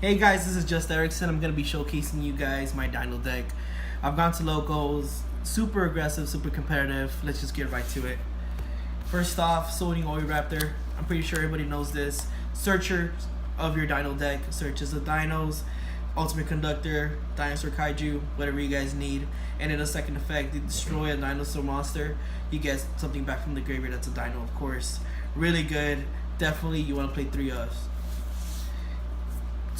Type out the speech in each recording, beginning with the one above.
Hey guys, this is just Erixson. I'm going to be showcasing you guys my Dino deck. I've gone to locals, super aggressive, super competitive. Let's just get right to it. First off, Sodium Raptor. I'm pretty sure everybody knows this. Searcher of your Dino deck. Searches the dinos, Ultimate Conductor, Dinosaur Kaiju, whatever you guys need. And in a second effect, you destroy a dinosaur monster. You get something back from the graveyard that's a dino, of course. Really good. Definitely you want to play 3 ofs.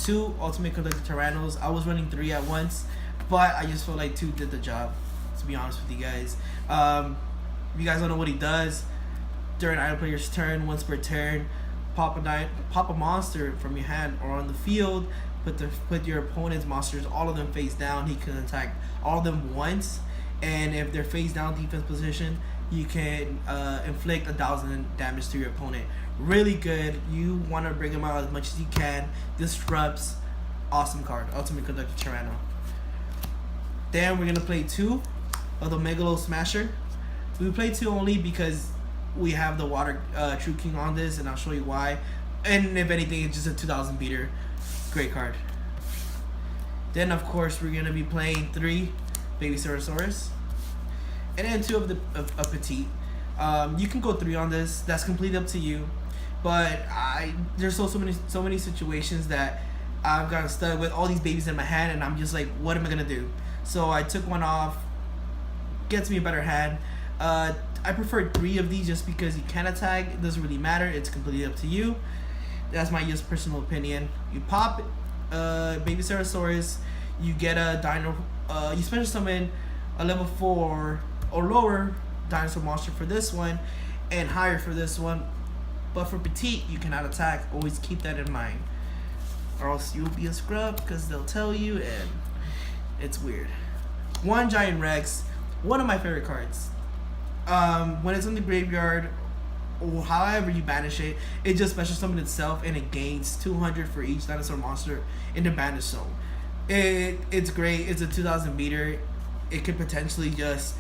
2 Ultimate Conductor Tyrannos. I was running 3 at once, but I just felt like 2 did the job, to be honest with you guys. If you guys don't know what he does, during either player's turn, once per turn, pop a monster from your hand or on the field, put your opponent's monsters, all of them face down. He can attack all of them once, and if they're face down defense position, you can inflict 1,000 damage to your opponent. Really good. You want to bring him out as much as you can. Disrupts. Awesome card. Ultimate Conductor Tyranno. Then we're going to play 2 of the Megalo Smasher. We play 2 only because we have the Water True King on this, and I'll show you why. And if anything, it's just a 2,000 beater. Great card. Then, of course, we're going to be playing 3 Baby Ceratosaurus. And then 2 of Petite. You can go 3 on this. That's completely up to you. But there's so many situations that I've gotten stuck with all these babies in my hand, and I'm just like, what am I gonna do? So I took one off. Gets me a better hand. I prefer 3 of these just because you can attack. It doesn't really matter. It's completely up to you. That's my just personal opinion. You pop Baby Ceratosaurus. You get a dino. You special summon a level 4 or lower dinosaur monster for this one, and higher for this one. But for Petite, you cannot attack. Always keep that in mind, or else you'll be a scrub, because they'll tell you, and it's weird. 1 Giant Rex, one of my favorite cards. When it's in the graveyard, or however you banish it, it just special summon itself, and it gains 200 for each dinosaur monster in the banish zone. It's great. It's a 2,000 meter. It could potentially just,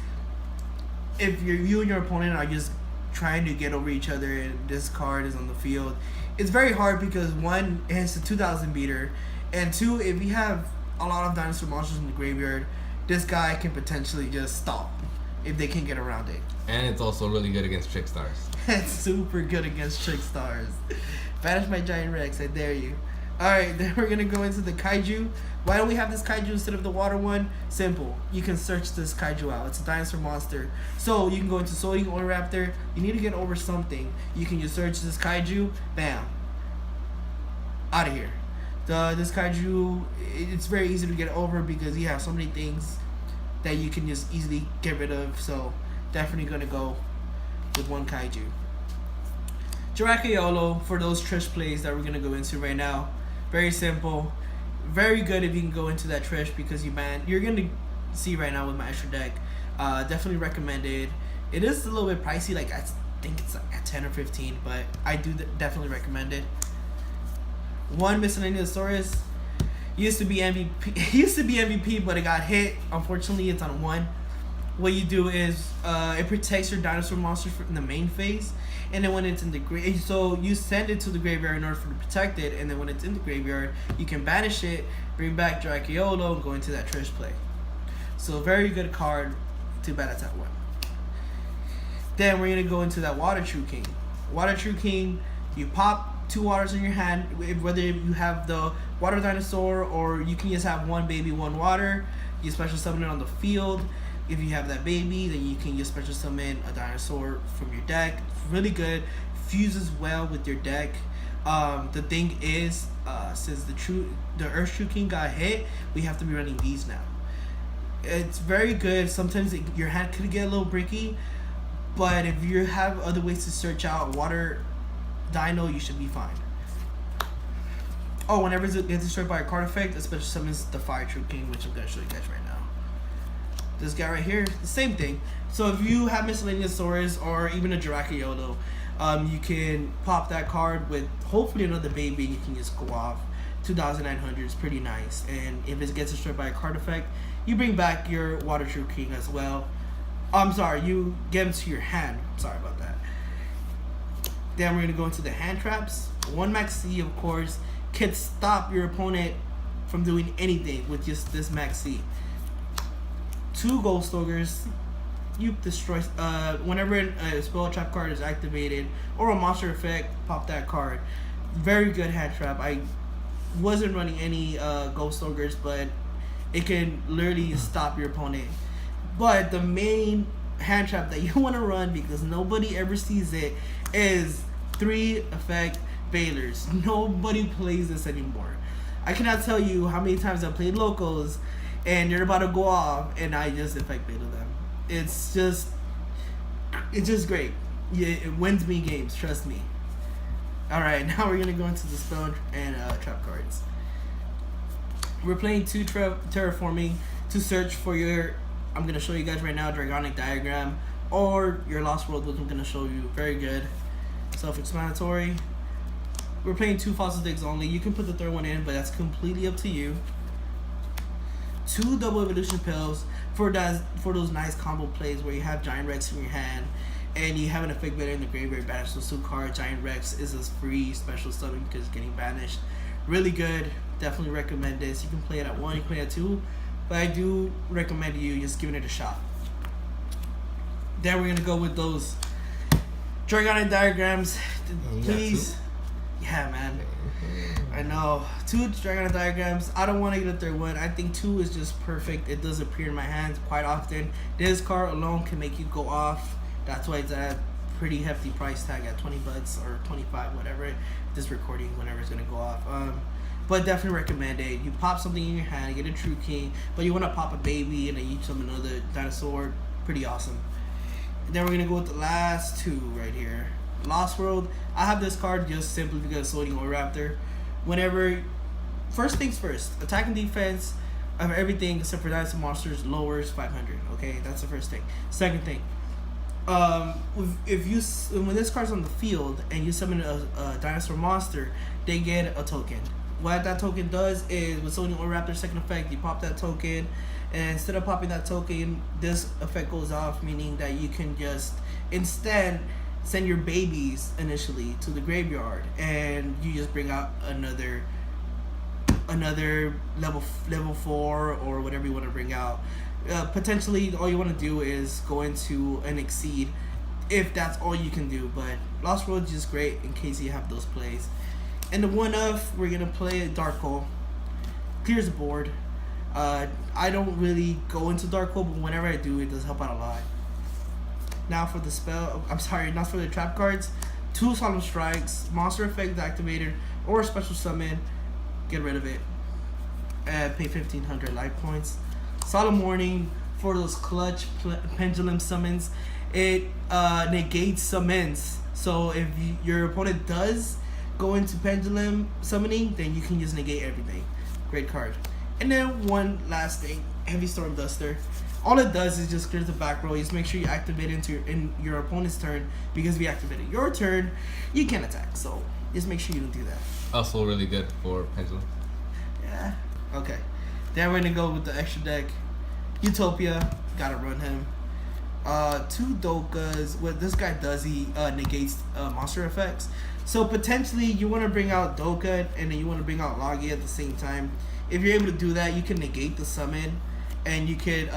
if you and your opponent are just trying to get over each other and this card is on the field, it's very hard because 1, it's a 2,000 beater, and 2, if you have a lot of dinosaur monsters in the graveyard, this guy can potentially just stop if they can get around it. And it's also really good against Trick Stars. It's super good against Trick Stars. Banish my Giant Rex, I dare you. Alright, then we're going to go into the Kaiju. Why don't we have this Kaiju instead of the water one? Simple. You can search this Kaiju out. It's a dinosaur monster. So you can go into Sodium Raptor. You need to get over something. You can just search this Kaiju. Bam. Out of here. This Kaiju, it's very easy to get over because you have so many things that you can just easily get rid of. So definitely going to go with 1 Kaiju. Jirakiolo for those Trish plays that we're going to go into right now. Very simple. Very good if you can go into that Trish because you're going to see right now with my extra deck. Definitely recommended. It is a little bit pricey, like I think it's like at 10 or 15, but I do definitely recommend it. 1 Miscellaneous Saurus. Used to be MVP, but it got hit. Unfortunately, it's on 1. What you do is it protects your dinosaur monster in the main phase, and then when it's in the graveyard, so you send it to the graveyard in order to protect it, and then when it's in the graveyard, you can banish it, bring back Drakiolo, and go into that Trish play. So very good card. Too bad it's at 1. Then we're gonna go into that Water True King. Water True King, you pop 2 waters in your hand, whether you have the water dinosaur or you can just have 1 baby, 1 water. You special summon it on the field. If you have that baby, then you can just special summon a dinosaur from your deck. It's really good. Fuses well with your deck. The thing is, since the Earth True King got hit, we have to be running these now. It's very good. Sometimes your hand could get a little bricky, but if you have other ways to search out a water dino, you should be fine. Oh, whenever it gets destroyed by a card effect, it special summons the Fire True King, which I'm going to show you guys right now. This guy right here, the same thing. So if you have Miscellaneous Saurus or even a Jirakiolo, you can pop that card with hopefully another baby. You can just go off. 2,900 is pretty nice. And if it gets destroyed by a card effect, you bring back your Water True King as well. I'm sorry, you get him to your hand. Sorry about that. Then we're going to go into the hand traps. 1 Maxi, of course, can stop your opponent from doing anything with just this max C. 2 Gold Stalkers. You destroy whenever a spell trap card is activated or a monster effect, pop that card. Very good hand trap. I wasn't running any Gold Stalkers, but it can literally stop your opponent. But the main hand trap that you want to run, because nobody ever sees it, is 3 effect Bailers. Nobody plays this anymore. I cannot tell you how many times I played locals and they're about to go off and I just effect Bailer them. It's just great. Yeah, it wins me games, trust me. Alright, now we're gonna go into the spell and trap cards. We're playing 2 terraforming to search for your, I'm gonna show you guys right now, Dragonic Diagram, or your Lost World, which I'm gonna show you. Very good. Self-explanatory. We're playing 2 fossil digs only. You can put the third one in, but that's completely up to you. 2 double evolution pills for those nice combo plays where you have Giant Rex in your hand and you have an effect better in the graveyard, banish those 2 cards. Giant Rex is a free special summon because it's getting banished. Really good. Definitely recommend this. You can play it at 1, you can play it at 2, but I do recommend you just giving it a shot. Then we're gonna go with those Dragonic Diagrams. Please. Yeah, man. I know. 2 Dragonic Diagrams. I don't want to get a third one. I think 2 is just perfect. It does appear in my hands quite often. This card alone can make you go off. That's why it's at a pretty hefty price tag at 20 bucks or 25, whatever. This recording, whenever it's going to go off. But definitely recommend it. You pop something in your hand, get a True King, but you want to pop a baby and then you summon another dinosaur. Pretty awesome. And then we're going to go with the last 2 right here. Lost World. I have this card just simply because Soaring Raptor. Whenever, first things first, attack and defense of everything except for dinosaur monsters lowers 500. Okay, that's the first thing. Second thing, if you when this card's on the field and you summon a dinosaur monster, they get a token. What that token does is with Soaring Raptor second effect, you pop that token, and instead of popping that token, this effect goes off, meaning that you can just instead send your babies initially to the graveyard and you just bring out another level 4 or whatever you want to bring out. Potentially all you want to do is go into an exceed if that's all you can do, but Lost World is just great in case you have those plays. And the one of, we're gonna play Dark Hole. Clears the board. I don't really go into Dark Hole, but whenever I do, it does help out a lot. Now for the spell, I'm sorry, not for the trap cards. 2 Solemn Strikes, monster effect activated, or a special summon. Get rid of it. Pay 1,500 life points. Solemn Warning for those clutch pendulum summons. It negates summons. So if your opponent does go into pendulum summoning, then you can just negate everything. Great card. And then one last thing, Heavy Storm Duster. All it does is just clears the back row. Just make sure you activate it in your opponent's turn, because if you activate it your turn, you can attack. So just make sure you don't do that. Also really good for pendulum. Yeah. Okay. Then we're gonna go with the extra deck. Utopia. Gotta run him. 2 Dokas. What this guy does, he negates monster effects. So potentially you want to bring out Doka and then you want to bring out Logi at the same time. If you're able to do that, you can negate the summon. And you could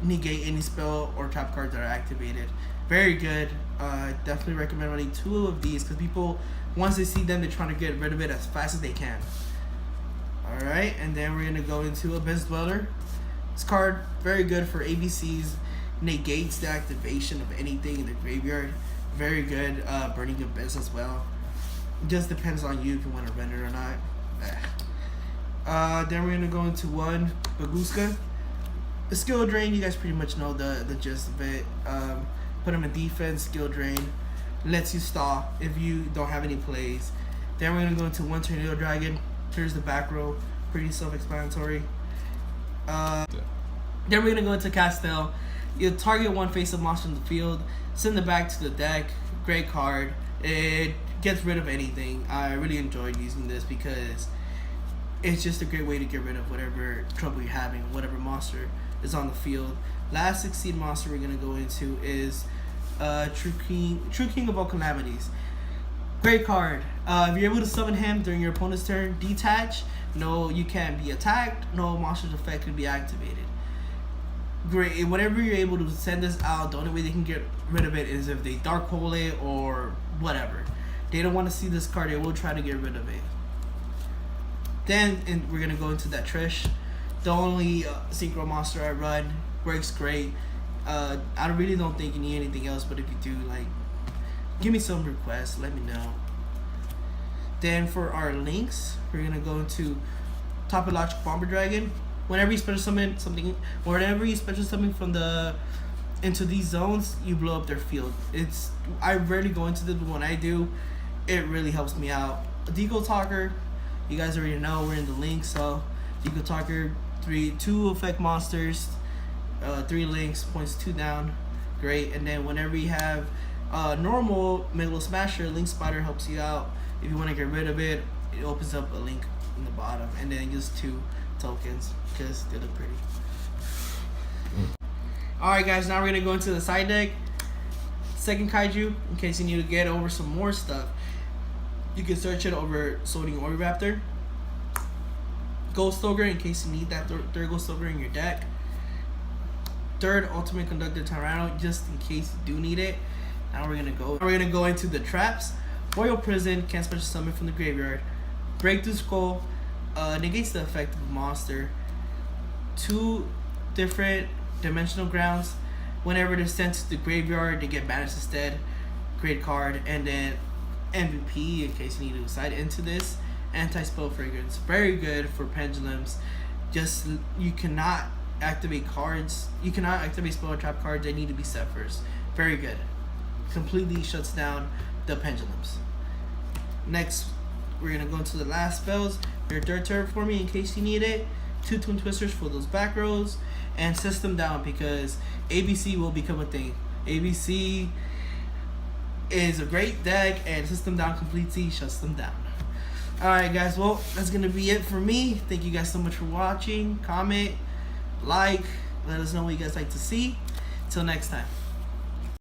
negate any spell or trap cards that are activated. Very good. Definitely recommend running 2 of these because people, once they see them, they're trying to get rid of it as fast as they can. Alright, and then we're going to go into Abyss Dweller. This card, very good for ABCs. Negates the activation of anything in the graveyard. Very good. Burning Abyss as well. It just depends on you if you want to run it or not. Then we're going to go into 1 Baguska. The skill drain, you guys pretty much know the gist of it. Put him in defense, skill drain. Lets you stall if you don't have any plays. Then we're going to go into 1 Tornado Dragon. Clears the back row. Pretty self-explanatory. Then we're going to go into Castell. You target 1 face-up monster in the field. Send it back to the deck. Great card. It gets rid of anything. I really enjoyed using this because it's just a great way to get rid of whatever trouble you're having, whatever monster is on the field. Last Succeed monster we're going to go into is True King of all Calamities. Great card. If you're able to summon him during your opponent's turn, detach. No, you can't be attacked. No monster's effect can be activated. Great. Whenever you're able to send this out, the only way they can get rid of it is if they dark hole it or whatever. They don't want to see this card. They will try to get rid of it. Then we're gonna go into that Trish. The only synchro monster I run, works great. I really don't think you need anything else, but if you do, like, give me some requests. Let me know. Then for our links, we're gonna go into Topologic Bomber Dragon. Whenever you special summon something, or whenever you special summon from into these zones, you blow up their field. I rarely go into this, but when I do, it really helps me out. Deco Talker, you guys already know, we're in the link. So Deco Talker, 2 effect monsters, 3 links, points 2 down, great. And then whenever you have normal Megalo Smasher, Link Spider helps you out. If you want to get rid of it, it opens up a link in the bottom, and then just 2 tokens because they look pretty. Alright guys, now we're gonna go into the side deck. Second Kaiju, in case you need to get over some more stuff, you can search it over Soaring Oraptor. Ghost Ogre, in case you need that third Ghost Ogre in your deck. Third Ultimate Conductor Tyranno, just in case you do need it. Now we're gonna go into the traps. Royal Prison, can't special summon from the graveyard. Breakthrough Skull, negates the effect of a monster. 2 different dimensional grounds. Whenever they're sent to the graveyard, they get banished instead. Great card. And then MVP, in case you need to decide into this. Anti-Spell Fragrance, very good for pendulums. Just, you cannot activate cards. You cannot activate spell or trap cards. They need to be set first. Very good. Completely shuts down the pendulums. Next, we're gonna go into the last spells. Your third turn for me, in case you need it. 2 Twin Twisters for those back rows, and System Down, because ABC will become a thing. ABC is a great deck, and System Down completely shuts them down. Alright guys, well, that's gonna be it for me. Thank you guys so much for watching. Comment, like, let us know what you guys like to see. Till next time.